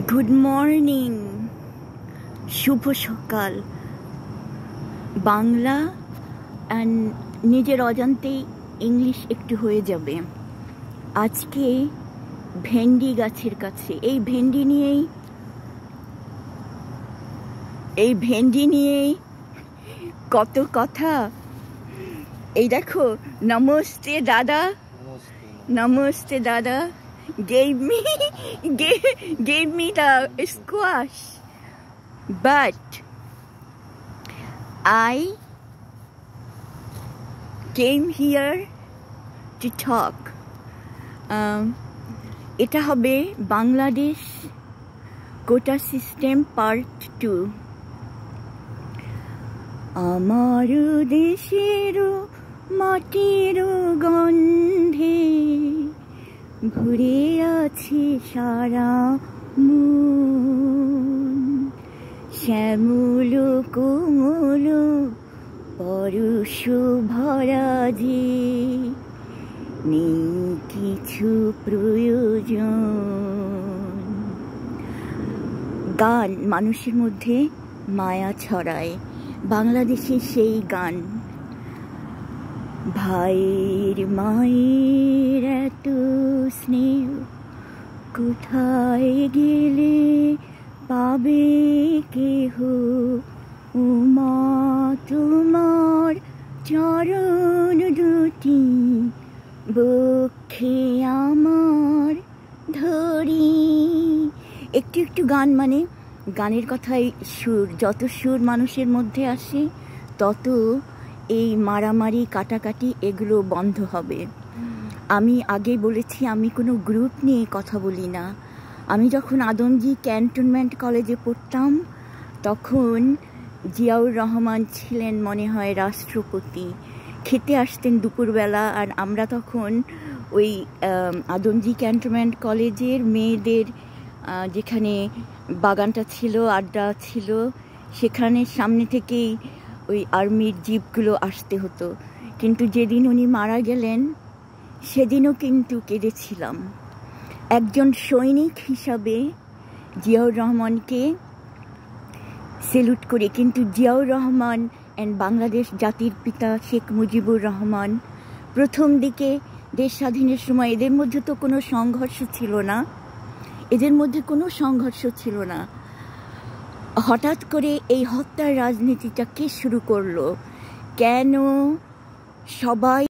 Good morning, শুভ সকাল। Bangla and নিজের অজান্তেই ইংলিশ একটু হয়ে যাবে। আজকে ভেন্ডি গাছের কাছে এই ভেন্ডি নিয়েই কত কথা। এই দেখো, নমস্তে দাদা, নমস্তে দাদা gave me the squash, but I came here to talk. এটা হবে বাংলাদেশ কোটা সিস্টেম পার্ট 2। আমার দেশের মাটির গন্ধে ভরে আছে সারা মন, শ্যামল কোমল পরশ ভরা যে নেই কিছু প্রয়োজন। গান মানুষের মধ্যে মায়া ছড়ায়, বাংলাদেশের সেই গান। ভাইয়ের মায়ের এত স্নেহ কোথায় গেলে পাবে কেহ, ও মা তোমার চরণ দুটি বক্ষে আমার ধরি। একটু একটু গান মানে গানের কথাই সুর, যত সুর মানুষের মধ্যে আসে তত এই মারামারি কাটাকাটি এগুলো বন্ধ হবে। আমি আগেই বলেছি, আমি কোনো গ্রুপ নিয়ে কথা বলি না। আমি যখন আদমজী ক্যান্টনমেন্ট কলেজে পড়তাম তখন জিয়াউর রহমান ছিলেন মনে হয় রাষ্ট্রপতি, খেতে আসতেন দুপুরবেলা। আর আমরা তখন ওই আদমজী ক্যান্টনমেন্ট কলেজের মেয়েদের যেখানে বাগানটা ছিল, আড্ডা ছিল, সেখানে সামনে থেকেই ওই আর্মির জিপগুলো আসতে হতো। কিন্তু যেদিন উনি মারা গেলেন সেদিনও কিন্তু কেঁদেছিলাম। একজন সৈনিক হিসাবে জিয়াউর রহমানকে সেলুট করে। কিন্তু জিয়াউর রহমান অ্যান্ড বাংলাদেশ জাতির পিতা শেখ মুজিবুর রহমান প্রথম দিকে দেশ স্বাধীনের সময় এদের মধ্যে তো কোনো সংঘর্ষ ছিল না, হঠাৎ করে এই হত্যার রাজনীতিটা কে শুরু করলো? কেন সবাই